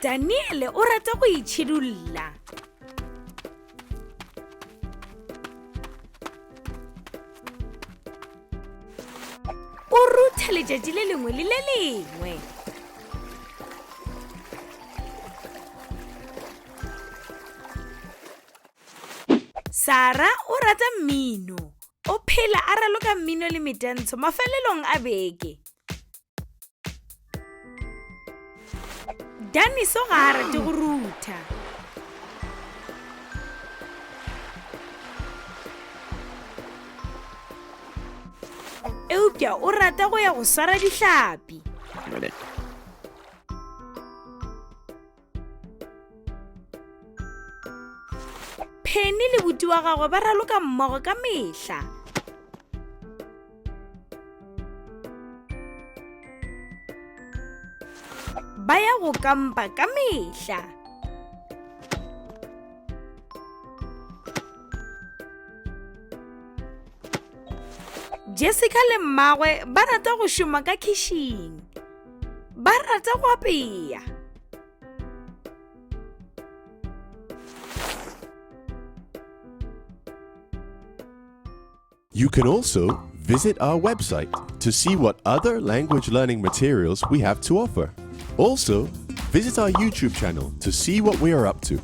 Daniel o rata go itšhidulla. O rutha letšatši le lengwe le le lengwe. Sara o rata mmino. O phela a raloka mmino le metantsho mafelelong a beke. Daniso ga a rate go rutha. Eupša o rata go ya go swara dihlapi. Penny le buti wa gagwe ba raloka mmogo ka mehla. Ba ya go kampa ka mehla. Jessica le mmagwe ba rata go šoma ka kitchen. Ba rata go apea. You can also visit our website to see what other language learning materials we have to offer. Also, visit our YouTube channel to see what we are up to.